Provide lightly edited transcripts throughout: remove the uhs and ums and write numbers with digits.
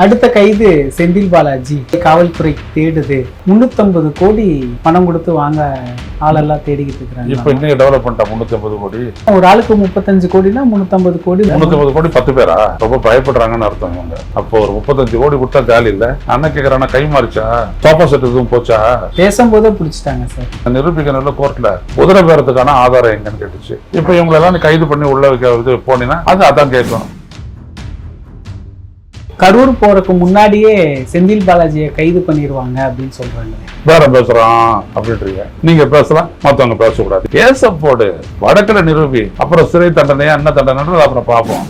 அடுத்த கைது செந்தில் பாலாஜி. காவல்துறை தேடுது. 350 கோடி பணம் கொடுத்து வாங்க ஆளெல்லாம் தேடிக்கிட்டு இருக்காங்க. இப்போ இன்னைக்கு டெவலப் பண்ணிட்டா 350 கோடி. ஒரு ஆளுக்கு 35 கோடினா 350 கோடி. 350 கோடி 10 பேரா? ரொம்ப பயப்படுறாங்கன்னு அர்த்தம் இவங்க. அப்போ ஒரு 35 கோடி கொடுத்தா ஜாலி இல்ல. அண்ணன் கேக்குறானா கை மாறிச்சா? சோஃபா செட் எதுவும் போச்சா? பேசும்போதே பிடிச்சிட்டாங்க சார். நிரூபிக்கணும்ல கோர்ட்ல. குதிரை பேரத்துக்கான ஆதாரம் எங்கன்னு கேட்டுச்சு. இப்போ இவங்களெல்லாம் கைது பண்ணி உள்ள வைக்க போனீங்கன்னா அதான் கேட்கும். கரூர் போறதுக்கு முன்னாடியே செந்தில் பாலாஜியை கைது பண்ணிடுவாங்க அப்படின்னு சொல்றாங்க. வேற பேசுறான் அப்படின்றீங்க. நீங்க பேசலாம், மத்தவங்க பேசக்கூடாது. கேச போடு, வடக்குல நிரூபி, அப்புறம் சிறை தண்டனையா என்ன தண்டனை அப்புறம் பார்ப்போம்.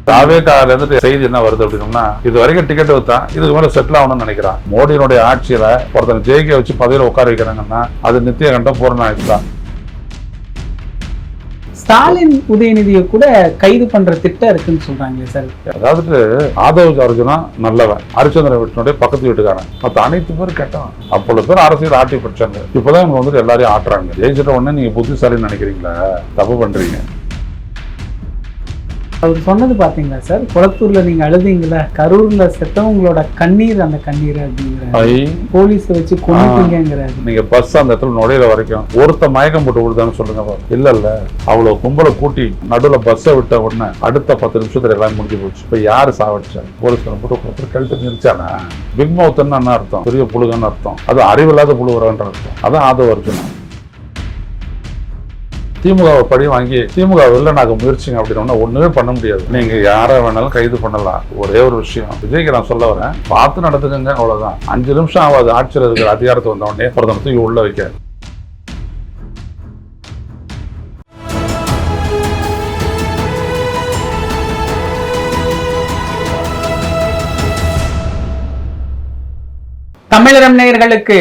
தாவேக்கால இருந்து செய்தி என்ன வருது அப்படின்னா, இது வரைக்கும் டிக்கெட் வைத்தான், இதுக்கு மேல செட்டில் ஆகணும்னு நினைக்கிறான். மோடியினுடைய ஆட்சியில ஒருத்தனை ஜெயிக்க வச்சு பதவியில உட்கார வைக்கிறாங்கன்னா அது நித்திய கண்டம் பூரணாயுது தான். ஸ்டாலின் உதயநிதியை கூட கைது பண்ற திட்டம் இருக்குன்னு சொல்றாங்களே சார். அதாவது ஆதவ் அர்ஜுனா நல்லவன், ஹரிச்சந்திர வீட்டினுடைய பக்கத்து வீட்டுக்காரன், மற்ற அனைத்து பேரும் கேட்டான். அப்பொழுது பேர் அரசியல் ஆட்டி படிச்சாங்க. இப்பதான் இவங்க வந்துட்டு எல்லாரையும் ஆட்டுறாங்க. ஜெயிச்சிட்ட உடனே நீங்க புத்திசாலின்னு நினைக்கிறீங்களா? தப்பு பண்றீங்க. அவர் சொன்னது பாத்தீங்களா சார், குளத்தூர்ல நீங்க அழுதீங்களா, கரூர்ல செத்தவங்களோட கண்ணீர் அந்த கண்ணீர் அப்படிங்கிற, போலீஸ் வச்சு கொண்டுங்கிறாரு. நீங்க பஸ் அந்த இடத்துல நுழையிற வரைக்கும் ஒருத்த மயக்கம் போட்டு விடுதான்னு சொல்லுங்க. இல்ல அவ்வளவு கும்பலை கூட்டி நடுவுல பஸ்ஸை விட்ட உடனே அடுத்த 10 நிமிஷத்துல எல்லாம் முடிஞ்சு போச்சு. இப்ப யாரு சாவடிச்சா? போலீஸ் போட்டு கழுத்து நிறுத்தானா? பிக் மவுத்ன்னு என்ன அர்த்தம்? பெரிய புழுகன்னு அர்த்தம். அது அறிவில்லாத புழுகுறன்ற அர்த்தம். அதான் ஆதவ அர்ஜுனா. திமுகவை படி வாங்கி திமுக வில்லனாக முயற்சிங்க அப்படின்னா ஒண்ணுமே பண்ண முடியாது. நீங்க யாரை வேணாலும் கைது பண்ணலாம். ஒரே ஒரு விஷயம் விஜய்க்கு நான் சொல்ல வரேன், பார்த்து நடத்துக்கங்க, அவ்வளவுதான். 5 நிமிஷம் ஆகாது ஆட்சியில் இருக்கிற அதிகாரத்தை வந்த உடனே ஒருத்தனத்துக்கு உள்ள வைக்க. தமிழரம் நேயர்களுக்கு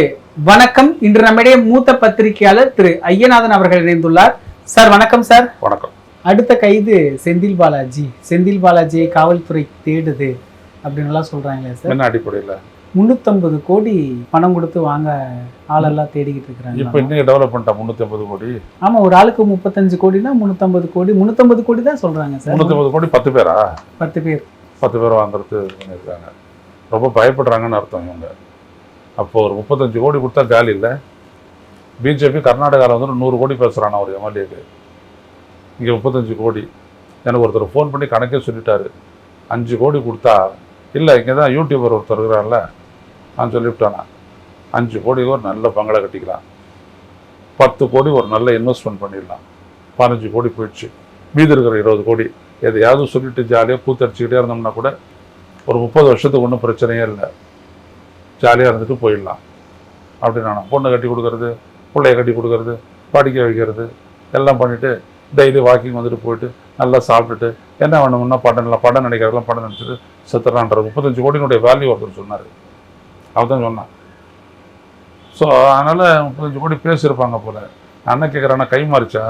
வணக்கம். இன்று நம்மிடையே மூத்த பத்திரிகையாளர் திரு ஐயநாதன் அவர்கள் இணைந்துள்ளார். சார் வணக்கம். சார் வணக்கம். அடுத்த கைது செந்தில் பாலாஜி. செந்தில் பாலாஜியை காவல்துறை தேடுது அப்படின்னு சொல்றாங்களே சார். என்ன அடிப்படையில்? 350 கோடி பணம் கொடுத்து வாங்க ஆளெல்லாம் தேடிக்கிட்டு இருக்காங்க. இப்போ இன்னைக்கு டெவலப் பண்ணிட்டா 350 கோடி. ஆமா, ஒரு ஆளுக்கு 35 கோடினா 350 கோடி. 350 கோடி தான் சொல்றாங்க சார். 350 கோடி 10 பேரா? 10 பேர். 10 பேர் வாங்குறது பண்ணியிருக்காங்க. ரொம்ப பயப்படுறாங்கன்னு அர்த்தம் இவங்க. அப்போ ஒரு 35 கோடி கொடுத்தா ஜாலி இல்லை. பிஜேபி கர்நாடகாவில் வந்து 100 கோடி பேசுகிறான் ஒரு எம்எல்ஏக்கு. இங்கே 35 கோடி. எனக்கு ஒருத்தர் ஃபோன் பண்ணி கணக்கே சொல்லிட்டாரு. 5 கோடி கொடுத்தா இல்லை, இங்கே தான் யூடியூபர் ஒருத்தர் இருக்கிறான்ல, நான் சொல்லிவிட்டானா 5 கோடிக்கு ஒரு நல்ல பங்களா கட்டிக்கலாம், 10 கோடி ஒரு நல்ல இன்வெஸ்ட்மெண்ட் பண்ணிடலாம். 15 கோடி போயிடுச்சு. மீதி இருக்கிற 20 கோடி எதையாவது சொல்லிட்டு ஜாலியாக பூத்தடிச்சுக்கிட்டே இருந்தோம்னா கூட ஒரு 30 வருஷத்துக்கு ஒன்றும் பிரச்சனையே இல்லை, ஜாலியாக இருந்துட்டு போயிடலாம். அப்படி நான் பொண்ணை கட்டி கொடுக்கறது, பிள்ளைய கட்டி கொடுக்கறது, படிக்க வைக்கிறது எல்லாம் பண்ணிவிட்டு டெய்லி வாக்கிங் வந்துட்டு போயிட்டு நல்லா சாப்பிட்டுட்டு என்ன வேணும்னா படம் நினைக்கிறதெல்லாம் படம் நினச்சிட்டு செத்துறான்ற 35 கோடியினுடைய வேல்யூ ஒருத்தர் சொன்னார். அவர் தான் சொன்னான். ஸோ அதனால் 35 கோடி பேசியிருப்பாங்க போல. அண்ணன் கேட்குறானா கை மாறிச்சா?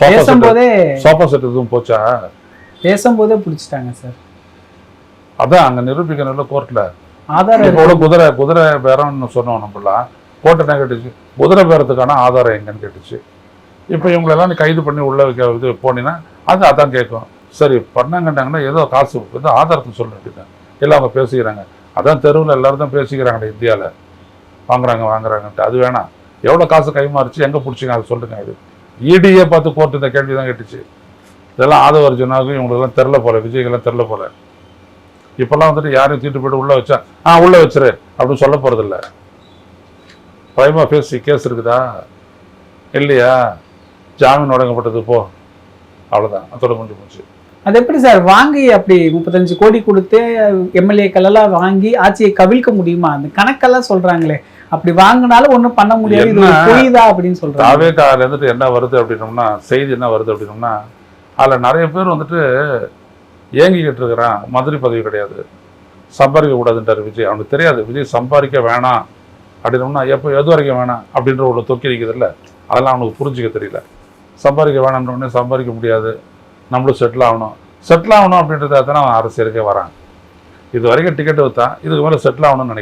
சோஃபா செட் எதுவும் போச்சா? பேசும்போதே பிடிச்சிட்டாங்க சார். அதான் அங்கே நிரூபிக்கணும்ல கோர்ட்டில். ஆதாரம் குதிரை பேரம்னு சொன்னோம். நம்மளாம் கோர்ட் என்ன கேட்டுச்சு? குதிரை பேரத்துக்கான ஆதாரம் எங்கன்னு கேட்டுச்சு. இப்போ இவங்களெல்லாம் நீ கைது பண்ணி உள்ள வைக்க போனீங்கன்னா அதான் கேட்கும். சரி பண்ணாங்கன்னாங்கன்னா ஏதோ காசு ஏதோ ஆதாரத்தை சொல்ல வேண்டியதான். எல்லாம் அவங்க பேசிக்கிறாங்க. அதான் தெருவில் எல்லாரும் தான் பேசிக்கிறாங்க இந்தியாவில். வாங்குறாங்கன்ட்டு. அது வேணாம். எவ்வளோ காசு கைமாறிச்சு, எங்கே பிடிச்சிங்க அதை சொல்லுங்க. அது இடியே பார்த்து கோர்ட்டு இந்த கேள்வி தான் கேட்டுச்சு. இதெல்லாம் ஆதவ அர்ஜுனாவுக்கும் இவங்களுக்கெல்லாம் தெரில போல, விஜய்க்கெல்லாம் தெரில போல. இப்பெல்லாம் வந்துட்டு யாரையும் தீட்டு போய்ட்டு உள்ள வச்சா உள்ள வச்சிரு அப்படின்னு சொல்ல போறதில்ல. பிரைமா ஃபேசி கேஸ் இருக்குதா இல்லையா, ஜாமீன் வழங்கப்பட்டது போ, அவ்வளோதான், அதோட முடிஞ்சு போச்சு. அது எப்படி சார் வாங்கி அப்படி 35 கோடி கொடுத்து எம்எல்ஏக்கள் எல்லாம் வாங்கி ஆட்சியை கவிழ்க்க முடியுமா? அந்த கணக்கெல்லாம் சொல்றாங்களே, அப்படி வாங்கினாலும் ஒன்றும் பண்ண முடியாது, இது பொய்தா அப்படின்னு சொல்றாங்க. தாவேக்கால இருந்துட்டு என்ன வருது அப்படின்னோம்னா, செய்தி என்ன வருது அப்படின்னோம்னா, அதில் நிறைய பேர் வந்துட்டு ஏங்கிக்கிட்டு இருக்கிறான். மந்திரி பதவி கிடையாது, சம்பாதிக்க கூடாதுன்றார் விஜய். அவனுக்கு தெரியாது விஜய் சம்பாதிக்க வேணாம் அப்படின்னோம்னா எப்போ எது வரைக்கும் வேணாம் அப்படின்ற ஒரு தொக்கி இருக்குது இல்லை, அதெல்லாம் அவனுக்கு புரிஞ்சிக்க தெரியல. சம்பாதிக்க வேணாம்னே சம்பாதிக்க முடியாது, நம்மளும் செட்டில் ஆகணும் அப்படின்றத தானே அவன் அரசியலுக்கே வரான். இது வரைக்கும் டிக்கெட் வைத்தான், இதுக்கு மேலே செட்டில் ஆகணும்னு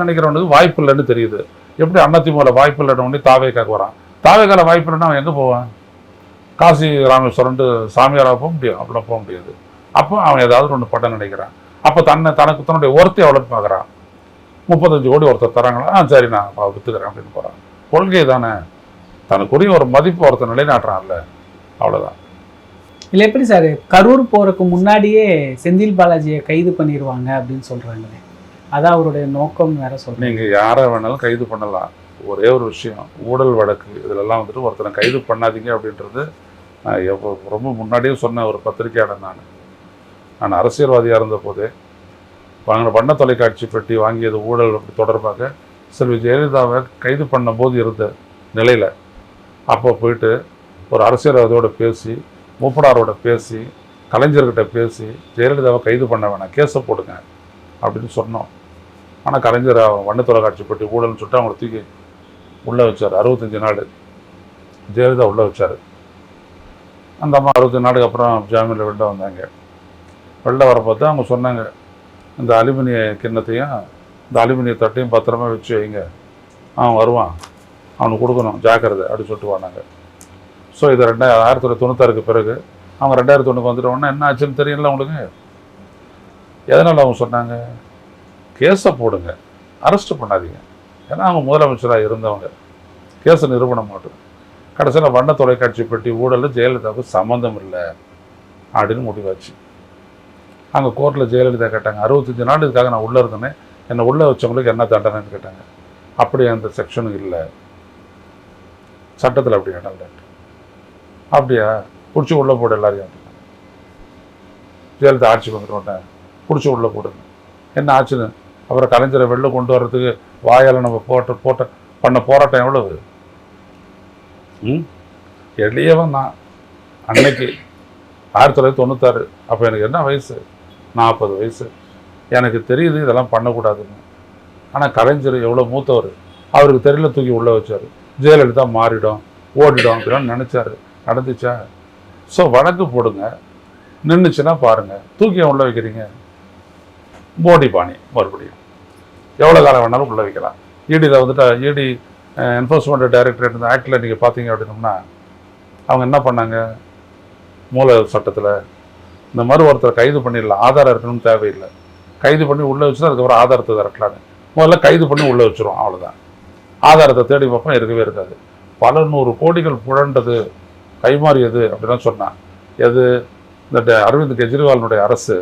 நினைக்கிறவனுக்கு வாய்ப்பு இல்லைன்னு தெரியுது. எப்படி அதிமுக வாய்ப்பு இல்லைன்னு தாவேக்காக்கு வரான். தாவேக்கால வாய்ப்பு இல்லைன்னா அவன் எங்கே போவான்? காசி ராமேஸ்வரன்ட்டு சாமியாராக போக முடியும், அப்படிலாம் போக முடியாது. அப்போ அவன் ஏதாவது ஒன்று பண்ண நினைக்கிறான். அப்போ தனக்கு தன்னுடைய ஒருத்தை எவ்வளோன்னு பார்க்குறான். 35 கோடி ஒருத்தர் தராங்களா, சரி நான் விற்றுக்கிறேன் அப்படின்னு போகிறான். கொள்கை தானே, தனக்குரிய ஒரு மதிப்பு ஒருத்தர் நிலைநாட்டுறான்ல, அவ்வளோதான். இல்லை எப்படி சார் கரூர் போகிறதுக்கு முன்னாடியே செந்தில் பாலாஜியை கைது பண்ணிடுவாங்க அப்படின்னு சொல்கிறாங்களே, அதான் அவருடைய நோக்கம் வேற சொல்கிறேன். நீங்கள் யாரை வேணாலும் கைது பண்ணலாம். ஒரே ஒரு விஷயம், ஊழல் வழக்கு இதிலெல்லாம் வந்துட்டு ஒருத்தனை கைது பண்ணாதீங்க அப்படின்றது நான் ரொம்ப முன்னாடியே சொன்ன ஒரு பத்திரிகையாளர். நான் அரசியல்வாதியாக இருந்த போதே பண்ண தொலைக்காட்சி பெட்டி வாங்கியது ஊழல் தொடர்பாக செல்வி ஜெயலலிதாவை கைது பண்ண போது இருந்த நிலையில் அப்போ போயிட்டு ஒரு அரசியல்வாதியோட பேசி, மூப்பனாரோட பேசி, கலைஞர்கிட்ட பேசி ஜெயலலிதாவை கைது பண்ண வேணாம், கேஸை போடுங்க அப்படின்னு சொன்னோம். ஆனால் கலைஞர் வண்ண தொலைக்காட்சி பெட்டி ஊழல்னு சொல்லிட்டு அவங்களை தூக்கி உள்ளே வச்சார். 65 நாள் ஜெயலலிதா உள்ளே வச்சார். அந்த அம்மா 65 நாளுக்கு அப்புறம் ஜாமீனில் வெளில வந்தாங்க. வெளில வரப்போ அவங்க சொன்னாங்க, இந்த அலுமினிய கிண்ணத்தையும் இந்த அலுமினிய தட்டையும் பத்திரமா வச்சு வைங்க, அவன் வருவான், அவனுக்கு கொடுக்கணும் ஜாக்கிரதை அப்படின்னு சொல்லிட்டு வாங்க. ஸோ இது 1996 பிறகு அவங்க 2001 வந்துட்டோன்னா என்ன ஆச்சுன்னு தெரியல உங்களுக்கு. எதனால் அவங்க சொன்னாங்க, கேஸை போடுங்க, அரெஸ்ட் பண்ணாதீங்க. ஏன்னா அவங்க முதலமைச்சராக இருந்தவங்க, கேஸை நிரூபணம் மாட்டோம். கடைசியில் வண்ண தொலைக்காட்சி பெட்டி ஊழல் ஜெயலலிதாவுக்கு சம்மந்தம் இல்லை அப்படின்னு முடிவாச்சு. அங்கே கோர்ட்டில் ஜெயலலிதா கேட்டாங்க, 65 நாள் இதுக்காக நான் உள்ளே இருந்தேனே, என்னை உள்ளே வச்சவங்களுக்கு என்ன தண்டனைன்னு கேட்டாங்க. அப்படி அந்த செக்ஷனுக்கு இல்லை, சட்டத்தில் அப்படி இடம்ல. அப்படியா, பிடிச்சி உள்ளே போடு எல்லாரையும். ஜெயலலிதா ஆட்சிக்கு வந்துட்டோன்னே பிடிச்சி உள்ளே போடுங்க. என்ன ஆச்சுன்னு அப்புறம் கலைஞரை வெளில கொண்டு வர்றதுக்கு வாயால் நம்ம பண்ண போராட்டம் எவ்வளவு. எளியவன் நான் அன்னைக்கு 1996. அப்போ எனக்கு என்ன வயசு, 40 வயசு. எனக்கு தெரியுது இதெல்லாம் பண்ணக்கூடாதுன்னு. ஆனால் கலைஞர் எவ்வளோ மூத்தவர், அவருக்கு தெரியல, தூக்கி உள்ளே வச்சார். ஜெயலலிதா மாறிடும், ஓடிடும் அப்படின்னு நினச்சாரு. நடந்துச்சா? ஸோ வழக்கு போடுங்க, நின்றுச்சுன்னா பாருங்கள். தூக்கி உள்ளே வைக்கிறீங்க, போடி பாணி மறுபடியும் எவ்வளோ காலம் வேணாலும் உள்ளே வைக்கலாம். இடியில் வந்துட்டு இடி என்ஃபோர்ஸ்மெண்ட் டைரக்டரேட் இந்த ஆக்டில் நீங்கள் பார்த்தீங்க அப்படின்னோம்னா அவங்க என்ன பண்ணாங்க, மூல சட்டத்தில் இந்த மாதிரி ஒருத்தர் கைது பண்ணிடலாம், ஆதாரம் இருக்கணும்னு தேவையில்லை, கைது பண்ணி உள்ளே வச்சுதான் அதுக்கப்புறம் ஆதாரத்தை திரட்டலான்னு. முதல்ல கைது பண்ணி உள்ளே வச்சுருவோம், அவ்வளோதான். ஆதாரத்தை தேடி பார்ப்போம், இருக்கவே இருக்காது. பல 100 கோடிகள் புழண்டது, கைமாறியது அப்படிலாம் சொன்னான். எது, இந்த அரவிந்த் கெஜ்ரிவாலினுடைய அரசு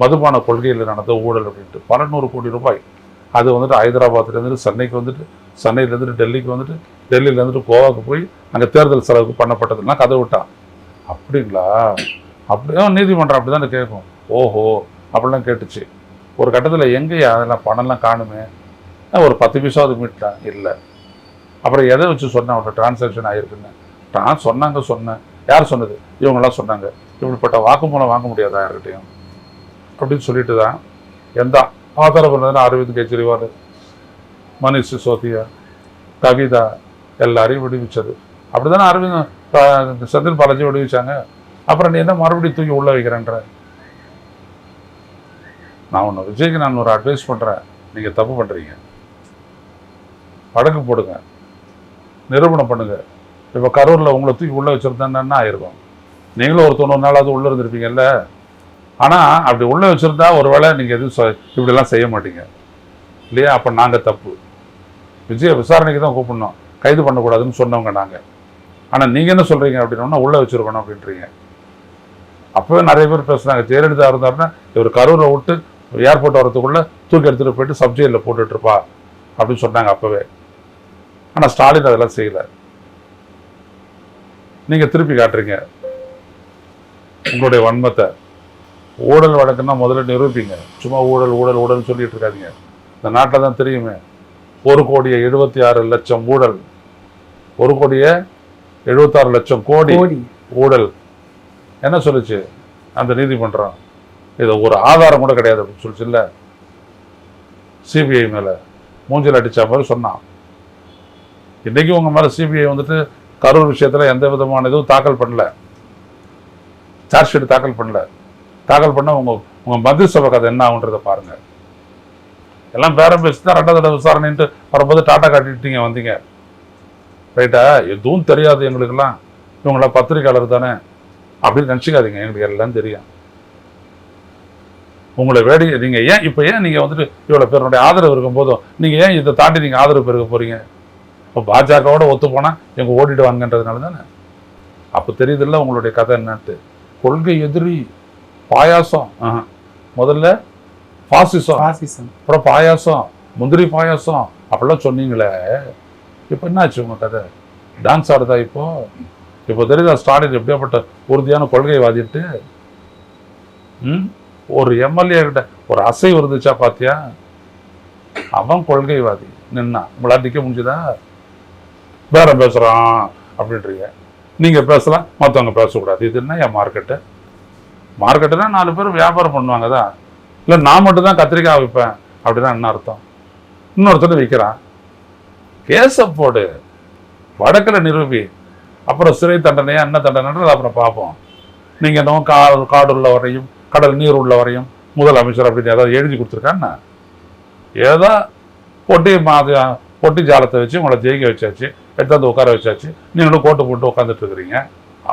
மதுபான கொள்கையில் நடந்த ஊழல் அப்படின்ட்டு பல 100 கோடி ரூபாய். அது வந்துட்டு ஹைதராபாத்லேருந்து சென்னைக்கு வந்துட்டு, சென்னையிலேருந்துட்டு டெல்லிக்கு வந்துட்டு, டெல்லியிலேருந்துட்டு கோவாவுக்கு போய் அங்கே தேர்தல் செலவுக்கு பண்ணப்பட்டதுலாம் கதை விட்டான். அப்படிங்களா, அப்படியே நீதிமன்றம் அப்படி தானே கேட்கும். ஓஹோ அப்படிலாம் கேட்டுச்சு. ஒரு கட்டத்தில் எங்கேயா அதெல்லாம் பணம்லாம் காணுமே, ஒரு 10 பைசாவது மீட்லாம் இல்லை. அப்புறம் எதை வச்சு சொன்னேன் அவனோட டிரான்சாக்ஷன் ஆகிருக்குன்னு. சொன்னேன். யார் சொன்னது? இவங்கெல்லாம் சொன்னாங்க. இப்படிப்பட்ட வாக்குமூலம் வாங்க முடியாதா யார்கிட்டையும் அப்படின்னு சொல்லிட்டு தான் எந்த ஆதரவு பண்ணதுன்னா அரவிந்த் கெஜ்ரிவால், மனிஷ் சிசோதியா, கவிதா எல்லாரையும் விடுவிச்சது. அப்படி தானே அரவிந்த் செந்தில் பாலாஜி விடுவிச்சாங்க. அப்புறம் நீ என்ன மறுபடியும் தூக்கி உள்ள வைக்கிறேன்ற? நான் ஒன்று விஜய்க்கு நான் ஒரு அட்வைஸ் பண்ணுறேன், நீங்கள் தப்பு பண்ணுறீங்க, வழக்கு போடுங்க, நிரூபணம் பண்ணுங்க. இப்போ கரூரில் உங்களை தூக்கி உள்ளே வச்சுருந்தேன்னா ஆயிருக்கும். நீங்களும் ஒரு 90 நாளாவது உள்ளே இருந்திருப்பீங்கல்ல. ஆனால் அப்படி உள்ளே வச்சுருந்தா ஒரு வேளை நீங்கள் எதுவும் இப்படிலாம் செய்ய மாட்டீங்க இல்லையா? அப்போ நாங்கள் தப்பு. விஜயை விசாரணைக்கு தான் கூப்பிடணும், கைது பண்ணக்கூடாதுன்னு சொன்னவங்க நாங்கள். ஆனால் நீங்கள் என்ன சொல்கிறீங்க அப்படின்னா உள்ளே வச்சுருக்கணும் அப்படின்றீங்க. அப்போவே நிறைய பேர் பேசுகிறாங்க, ஜெயலலிதா இருந்தாருன்னா இவர் கரூரை விட்டு ஏர்போர்ட் வரதுக்குள்ளே தூக்கி எடுத்துகிட்டு போயிட்டு சப்ஜெக்டில் போட்டுட்ருப்பா அப்படின்னு சொன்னாங்க அப்போவே. ஆனால் ஸ்டாலின் அதெல்லாம் செய்யலை. நீங்கள் திருப்பி காட்டுறீங்க உங்களுடைய வன்மத்தை. ஊழல் வழக்குன்னா முதல்ல நிரூபிங்க. சும்மா ஊழல் ஊழல் ஊழல் சொல்லிட்டு இருக்காதீங்க. இந்த நாட்டில் தான் தெரியுமே, 1,76,00,000 ஊழல், 1,76,00,000 கோடி ஊழல். என்ன சொல்லுச்சு அந்த நீதிமன்றம்? இது ஒரு ஆதாரம் கூட கிடையாது அப்படின்னு சொல்லிச்சு இல்லை, சிபிஐ மேலே மூஞ்சில் அடித்த மாதிரி சொன்னான். இன்றைக்கி உங்கள் மேலே சிபிஐ வந்துட்டு கரூர் விஷயத்தில் எந்த விதமான இதுவும் தாக்கல் பண்ணல, சார்ஜ் ஷீட் தாக்கல் பண்ணல. தாக்கல் பண்ண உங்கள் மந்திரி சபை கதை என்ன ஆகுன்றதை பாருங்கள். எல்லாம் பேரம் பேசி தான் 2வது தடவை விசாரணைன்ட்டு வரும்போது டாட்டா காட்டிட்டீங்க வந்தீங்க, ரைட்டா? எதுவும் தெரியாது எங்களுக்கெல்லாம், இவங்கள பத்திரிக்கையாளர் தானே அப்படின்னு நினச்சிக்காதீங்க, எங்களுக்கு எல்லாம் தெரியும். உங்களை வேடிக்கை நீங்கள் ஏன் இப்போ ஏன் நீங்கள் வந்துட்டு இவ்வளோ பேருடைய ஆதரவு இருக்கும் போதும் நீங்கள் ஏன் இதை தாண்டி நீங்கள் ஆதரவு பெருக்க போகிறீங்க? இப்போ பாஜகவோட ஒத்து போனால் எங்கள் ஓடிடுவாங்கன்றதுனால தானே. அப்போ தெரியுதில்ல உங்களுடைய கதை என்னன்ட்டு. கொள்கை எதிரி, பாயாசம், முதல்ல பாசிசம், அப்புறம் பாயாசம், முந்திரி பாயாசம் அப்படிலாம் சொன்னீங்களே. இப்போ என்னாச்சு உங்கள் கதை? டான்ஸ் ஆடுதா இப்போ தெரியுதா ஸ்டாலின் எப்படியாப்பட்ட உறுதியான கொள்கைவாதிட்டு? ஒரு எம்எல்ஏ கிட்ட ஒரு அசைவு இருந்துச்சா பார்த்தியா? அவன் கொள்கைவாதி நின்னா உங்களால் நிற்க முடிஞ்சுதா? வேற பேசுகிறான் அப்படின்றீங்க. நீங்கள் பேசலாம், மற்றவங்க பேசக்கூடாது. இது என்ன என் மார்க்கெட்டுனா 4 பேர் வியாபாரம் பண்ணுவாங்க தான். இல்லை நான் மட்டும் தான் கத்திரிக்காய் வைப்பேன் அப்படின்னா என்ன அர்த்தம்? இன்னொருத்தர் விற்கிறான், கேஸை போடு, வடக்கில் நிரூபி, அப்புறம் சிறை தண்டனையா என்ன தண்டனைன்றது அப்புறம் பார்ப்போம். நீங்கள் என்னவோ காடு உள்ள வரையும் கடல் நீர் உள்ள வரையும் முதலமைச்சர் அப்படின்னு ஏதாவது எழுதி கொடுத்துருக்கான்னா? ஏதோ பொட்டி ஜாலத்தை வச்சு உங்களை ஜெயிக்க வச்சாச்சு, எடுத்தாந்து உட்கார வச்சாச்சு, நீங்களும் கோட்டு போட்டு உட்காந்துட்டு இருக்கிறீங்க,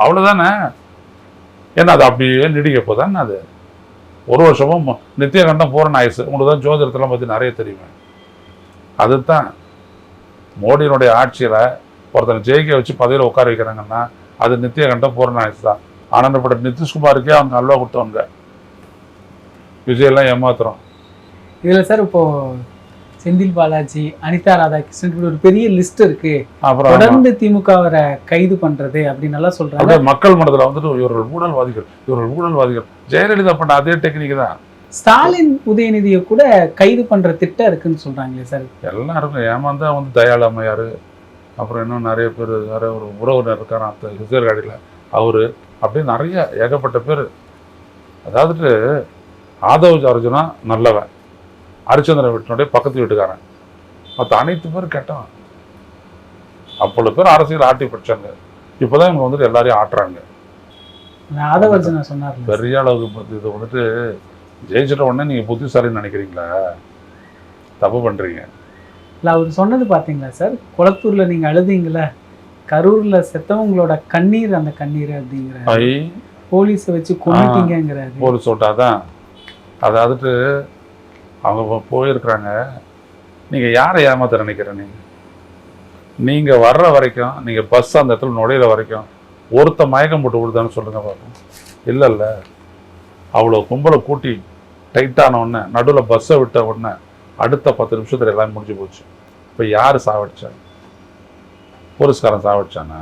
அவ்வளோதானே. ஏன்னா அது அப்படியே நீடிக்க போதானே. அது 1 வருஷமும் நித்திய கண்டம் பூரண ஆயுசு. உங்களுக்கு தான் ஜோதிடத்தெல்லாம் பற்றி நிறைய தெரியுமே. அதுதான் மோடியினுடைய ஆட்சியில் ஒருத்தனை ஜெயிக்க வச்சு பதவியில் உட்கார வைக்கிறாங்கன்னா அது நித்திய கண்டம் பூரண ஆயுசு தான். ஆனந்தப்பட்ட நிதிஷ்குமாருக்கே அவங்க அல்வா கொடுத்தவங்க, விஜயெல்லாம் ஏமாத்துறோம். இதில் சார் இப்போ செந்தில் பாலாஜி, அனிதா ராதாகிருஷ்ணன் ஒரு பெரிய லிஸ்ட் இருக்கு. அப்புறம் தொடர்ந்து திமுகவை கைது பண்றது அப்படின்னு நல்லா சொல்றாங்க. மக்கள் மனதில் வந்துட்டு இவர்கள் ஊழல்வாதிகள். ஜெயலலிதா பண்ண அதே டெக்னிக் தான். ஸ்டாலின் உதயநிதியை கூட கைது பண்ற திட்டம் இருக்குன்னு சொல்றாங்களே சார். எல்லாருக்கும் ஏமாந்தா தயாளு அம்மையார், அப்புறம் இன்னும் நிறைய பேர், நிறைய ஒரு உறவினர் இருக்காராம் விஜயகாடியில் அவரு, அப்படியே நிறைய ஏகப்பட்ட பேர். அதாவது ஆதவ் அர்ஜுனா நல்லவன், ஹரிச்சந்திரன் வீட்டினுடைய பக்கத்து வீட்டுக்காரன், மற்ற அனைத்து பேரும் கேட்டான். அவ்வளோ பேர் அரசியல் ஆட்டி படிச்சாங்க. இப்போதான் இவங்க வந்துட்டு எல்லாரையும் ஆட்டுறாங்க. ஆதவ் அர்ஜுனா சொன்னார் பெரிய அளவுக்கு. இது வந்துட்டு ஜெயிச்சிட்ட உடனே நீங்கள் புத்திசாலின்னு நினைக்கிறீங்களா? தப்பு பண்ணுறீங்க. இல்லை அவர் சொன்னது பார்த்தீங்களா சார், குளத்தூரில் நீங்கள் அழுதீங்களா, கரூரில் செத்தவங்களோட கண்ணீர் அந்த கண்ணீர் அப்படிங்கிற, போலீஸை வச்சு கொண்டுட்டீங்கிறாரு. போலீஸ் சொல்லிட்டாதான். அதாவது அவங்க போயிருக்கிறாங்க. நீங்கள் யாரை ஏமாத்த நினைக்கிறேன்? நீங்கள் வர்ற வரைக்கும், நீங்கள் பஸ் அந்த இடத்துல நுழையிற வரைக்கும் ஒருத்த மயக்கம் போட்டு விடுதான்னு சொல்லுங்க பார்ப்போம். இல்லை, அவ்வளோ கும்பலை கூட்டி டைட்டான உடனே நடுவில் பஸ்ஸை விட்ட உடனே அடுத்த 10 நிமிஷத்தில் எல்லாம் முடிஞ்சு போச்சு. இப்போ யார் சாவடிச்சாங்க? போலீஸ்காரன் சாவடிச்சானா?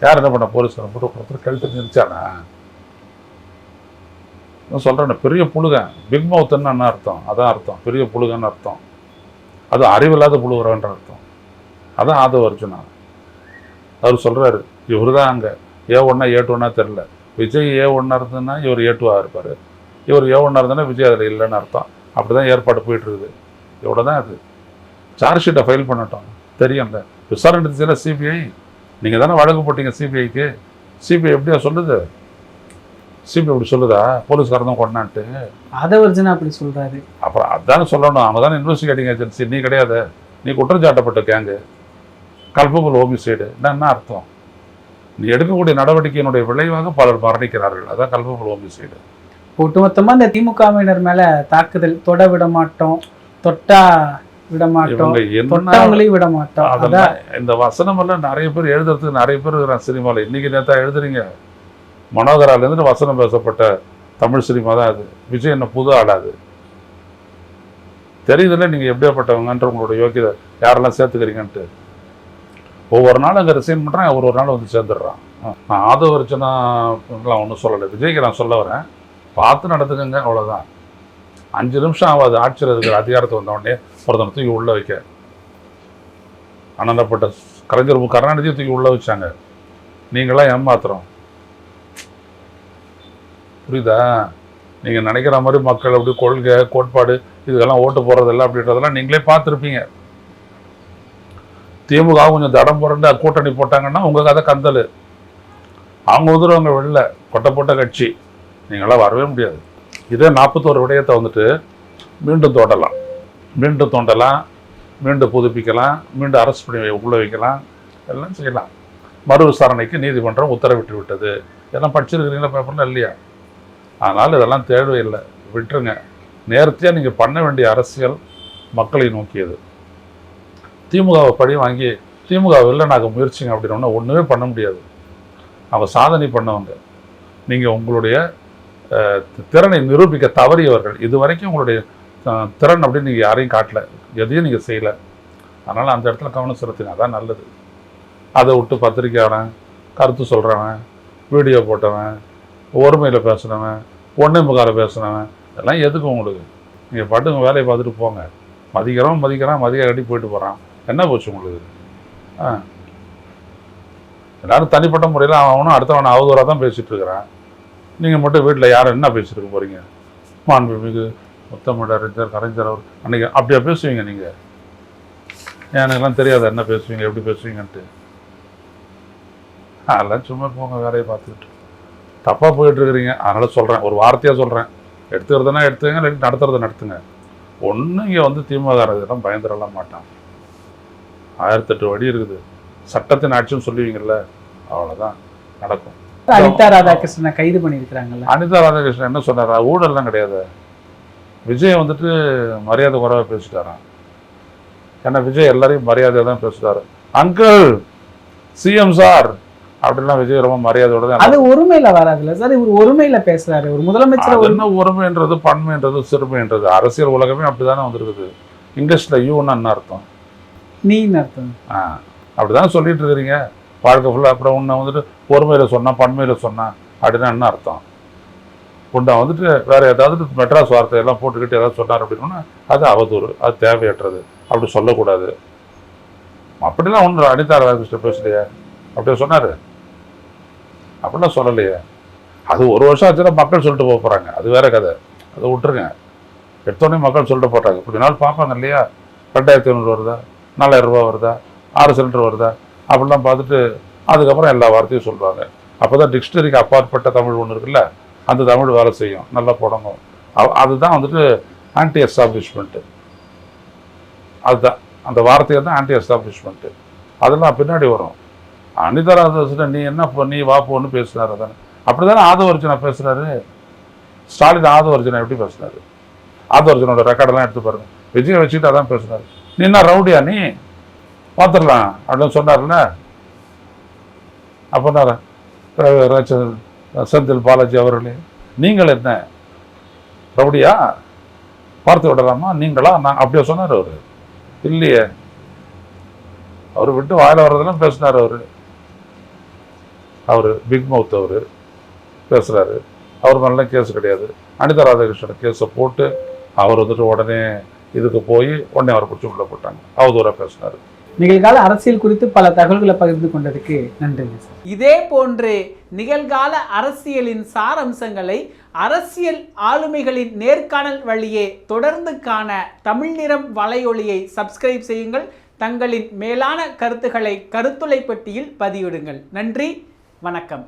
யார் என்ன பண்ண? போலீஸ்காரன் போட்டு ஒருத்தர் கழுத்து நிறுத்தானா? நான் சொல்கிறேன், பெரிய புழுகன், பிக் மவுத்துன்னு என்ன அர்த்தம்? அதான் அர்த்தம், பெரிய புழுகன்னு அர்த்தம். அது அறிவில்லாத புழுகிறன்ற அர்த்தம். அதான் ஆதவ் அர்ஜுனா. அவர் சொல்கிறாரு, இவர் தான் அங்கே A1 A2 தெரில, விஜய் A1 இருந்ததுன்னா இவர் A2 இருப்பார், இவர் A1 இருந்ததுன்னா விஜய் அதில் இல்லைன்னு அர்த்தம். அப்படி தான் ஏற்பாடு போயிட்டுருக்குது. இவ்வளோ தான் அது. சார்ஜ் ஷீட்டை ஃபைல் பண்ணட்டும், தெரியும்ல. விசாரணை நடத்தில சிபிஐ, நீங்கள் தானே வழக்கு போட்டீங்க சிபிஐக்கு. சிபிஐ எப்படியா சொல்லுது? சிபிஐ அப்படி சொல்லுதா போலீஸ்காரன் தான் கொண்டான்ட்டு? ஆதவ் அர்ஜுனா அப்படி சொல்கிறாரு. அப்புறம் அதானே சொல்லணும், அவங்க தானே இன்வெஸ்டிகேட்டிங் ஏஜென்சி. நீ கிடையாது, நீ குற்றச்சாட்டப்பட்ட கேங்கு, கல்பபுல் ஹோமிசைடு. என்ன அர்த்தம்? நீ எடுக்கக்கூடிய நடவடிக்கையினுடைய விளைவாக பலர் மரணிக்கிறார்கள். அதான் கல்பபுல் ஹோமிசைடு. ஒட்டுமொத்தமாக இந்த திமுகவினர் மேலே தாக்குதல், தொட விட மாட்டோம், தொட்டா விட மாட்டோம், தொட்டவங்களையும் விட மாட்டோம். அதான் இந்த வசனம் எல்லாம் நிறைய பேர் எழுதுறதுக்கு நிறைய பேர் இருக்கிறான் சினிமாவில். இன்னைக்கு நேரத்தா எழுதுறீங்க. மனோகராலேருந்து வசனம் பேசப்பட்ட தமிழ் சினிமா தான் அது. விஜய் என்ன புது ஆளாது? தெரியுதுல்ல நீங்கள் எப்படியாப்பட்டவங்கன்ற உங்களோட யோக்கியதை யாரெல்லாம் சேர்த்துக்கிறீங்கன்ட்டு. ஒவ்வொரு நாள் அங்கே ரிசைன் பண்ணுறேன், ஒரு நாள் வந்து சேர்ந்துடுறான். நான் ஆதவ அர்ச்சனாலாம் ஒன்றும் சொல்லலை, விஜய்க்கு நான் சொல்ல வரேன், பார்த்து நடந்துக்கங்க, அவ்வளோதான். 5 நிமிஷம் ஆகாது ஆட்சியில் இருக்கிற அதிகாரத்தை வந்தவொடனே ஒருத்தனை தூக்கி உள்ளே வைக்க. ஆனந்தப்பட்ட கலைஞர் கருணாநிதியை தூக்கி உள்ளே வச்சாங்க. நீங்களாம் ஏமாத்துறோம், புரியுதா? நீங்கள் நினைக்கிற மாதிரி மக்கள் அப்படி கொள்கை கோட்பாடு இதுக்கெல்லாம் ஓட்டு போடுறதில்ல அப்படின்றதெல்லாம் நீங்களே பார்த்துருப்பீங்க. திமுக கொஞ்சம் தடம் புரண்டு கூட்டணி போட்டாங்கன்னா உங்கள் கதை கந்தல். அவங்க உதிரவங்க வெளில கொட்டை போட்ட கட்சி, நீங்களாம் வரவே முடியாது. இதே 41 விடயத்தை வந்துட்டு மீண்டும் தோண்டலாம், மீண்டும் புதுப்பிக்கலாம், மீண்டும் அரசு பண்ணி உள்ளே வைக்கலாம், எல்லாம் செய்யலாம். மறு விசாரணைக்கு நீதிமன்றம் உத்தரவிட்டு விட்டது. இதெல்லாம் படிச்சிருக்கிறீங்களா பேப்பர்ல இல்லையா? அதனால் இதெல்லாம் தேவையில்லை, விட்டுருங்க. நேர்த்தியாக நீங்கள் பண்ண வேண்டிய அரசியல் மக்களை நோக்கியது. திமுகவை பழி வாங்கி திமுக வில்லனாக முயற்சிங்க அப்படின்னா ஒன்றுமே பண்ண முடியாது. அவங்க சாதனை பண்ணவங்க. நீங்கள் உங்களுடைய திறனை நிரூபிக்க தவறியவர்கள். இது வரைக்கும் உங்களுடைய திறன் அப்படின்னு நீங்கள் யாரையும் காட்டல, எதையும் நீங்கள் செய்யலை. அதனால் அந்த இடத்துல கவனம் செலுத்துங்க, அதான் நல்லது. அதை விட்டு பத்திரிக்கையாளன், கருத்து சொல்கிறவன், வீடியோ போட்டவன், ஒருமையில் பேசுனவன், ஒன்றே முகார பேசுனவன், இதெல்லாம் எதுக்கு உங்களுக்கு? நீங்கள் பாட்டுங்க வேலையை பார்த்துட்டு போங்க. மதிக்கிறவன் மதிய கட்டி போயிட்டு போகிறான், என்ன போச்சு உங்களுக்கு? எல்லாரும் தனிப்பட்ட முறையில் அவனும் அடுத்தவனை அவதூறாக தான் பேசிகிட்டு இருக்கிறான். நீங்கள் மட்டும் வீட்டில் யாரும் என்ன பேசிட்டு இருக்க போகிறீங்க? மாண்புமிகு முத்தமிழறிஞர் கலைஞர் அவர் அன்றைக்கி அப்படியா பேசுவீங்க நீங்கள்? எனக்கெல்லாம் தெரியாது என்ன பேசுவீங்க, எப்படி பேசுவீங்கன்ட்டு. அதெல்லாம் சும்மா போங்க, வேலையை பார்த்துக்கிட்டு. தப்பாக போயிட்டுருக்கிறீங்க. அதனால் சொல்கிறேன், ஒரு வார்த்தையாக சொல்கிறேன். எடுத்துக்கிறதுனா எடுத்துங்க, இல்லை நடத்துறதை நடத்துங்க. ஒன்றும் இங்கே வந்து திமுக இதெல்லாம் பயந்துடலாம் மாட்டான். 1008 வழி இருக்குது. சட்டத்தின் ஆட்சின்னு சொல்லுவீங்கள்ல, அவ்வளோதான் நடக்கும். அனிதா ராதாகிருஷ்ணனை கைது பண்ணியிருக்கிறாங்கல்ல. அனிதா ராதாகிருஷ்ணன் என்ன சொன்னாரா? ஊழல்லாம் கிடையாது. விஜய் வந்துட்டு மரியாதை குறைவாக பேசிட்டாரான். ஏன்னா விஜய் எல்லாரையும் மரியாதையாக தான் பேசுகிறாரு. அங்கிள், சிஎம் சார் அப்படிலாம் விஜய் ரொம்ப மரியாதையோட தான். அது ஒருமையில வராதுல்ல சார், இவர் ஒருமையில பேசுறாரு. ஒரு முதலமைச்சர் என்ன ஒருமைன்றது, பன்மைன்றது, சிறுமைன்றது? அரசியல் உலகமே அப்படிதானே வந்திருக்குது. இங்கிலீஷ்ல யூன்னு என்ன அர்த்தம்? நீன்னு அர்த்தம். அப்படிதான் சொல்லிட்டு இருக்கிறீங்க வாழ்க்கை ஃபுல்லாக. அப்புறம் உன்னை வந்துட்டு ஒருமையில் சொன்னா, பன்மையில் சொன்னா அப்படின்னா என்ன அர்த்தம்? உன்னை வந்துட்டு வேற ஏதாவது மெட்ராஸ் வார்த்தையெல்லாம் போட்டுக்கிட்டு ஏதாவது சொன்னார் அப்படின்னா அது அவதூறு, அது தேவையற்றது. அப்படி சொல்லக்கூடாது. அப்படிலாம் ஒன்று அனிதா ராதாகிருஷ்ணன் பேசலையே, அப்படியே சொன்னார்? அப்படிலாம் சொல்லலையே. அது ஒரு வருஷம் ஆச்சுன்னா மக்கள் சொல்லிட்டு போக போகிறாங்க, அது வேற கதை. அதை விட்டுருங்க. எடுத்தோடனே மக்கள் சொல்லிட்டு போட்டாங்க. இப்படி நாள் பார்ப்பாங்க இல்லையா? 2500 வருதா, 4000 ரூபா வருதா, 6 சிலிண்டர் வருதா, அப்படிலாம் பார்த்துட்டு அதுக்கப்புறம் எல்லா வார்த்தையும் சொல்லுவாங்க. அப்போ தான் டிக்ஷனரிக்கு அப்பாற்பட்ட தமிழ் ஒன்று இருக்குல்ல, அந்த தமிழ் வேலை செய்யும், நல்லா புடங்கும். அதுதான் வந்துட்டு ஆன்டி எஸ்டாப்ளிஷ்மெண்ட்டு. அதுதான் அந்த வார்த்தையை தான் ஆன்டி எஸ்டாப்ளிஷ்மெண்ட்டு. அதெல்லாம் பின்னாடி வரும். அனிதா ராதாகிருஷ்ணன் நீ என்ன நீ வாப்போன்னு பேசுனாரு தானே. அப்படி தானே ஆதவர்ஜுனா பேசுகிறாரு. ஸ்டாலின் ஆதவர்ஜுனா எப்படி பேசுனாரு? ஆதவர்ஜுனோட ரெக்கார்டெல்லாம் எடுத்து பாருங்க. விஜயை வச்சுக்கிட்டு அதான் பேசுனாரு. நீ என்ன ரவுடியா, நீ பார்த்துடலாம் அப்படின்னு சொன்னார்ல. அப்போ செந்தில் பாலாஜி அவர்களே, நீங்கள் என்ன ரவுடியா, பார்த்து விடலாமா நீங்களா? நான் அப்படியே சொன்னார் அவரு. இல்லையே, அவர் விட்டு வாயில வர்றதெல்லாம் பேசினார். அவர் பிக் மவுத் அவர் பேசுகிறாரு. அவர் மேலே கேஸ் கிடையாது. அனிதா ராதாகிருஷ்ணன் கேஸை போட்டு அவர் வந்துட்டு உடனே இதுக்கு போய் உடனே அவரை பிடிச்சி உள்ள போட்டாங்க. அவதூறாக பேசினார். நிகழ்கால அரசியல் குறித்து பல தகவல்களை பகிர்ந்து கொண்டதுக்கு நன்றிங்க சார். இதே போன்று நிகழ்கால அரசியலின் சாரம்சங்களை அரசியல் ஆளுமைகளின் நேர்காணல் வழியே தொடர்ந்து காண தமிழ் நிறம் வலையொலியை சப்ஸ்கிரைப் செய்யுங்கள். தங்களின் மேலான கருத்துக்களை கருத்துளை பெட்டியில் பதிவிடுங்கள். நன்றி, வணக்கம்.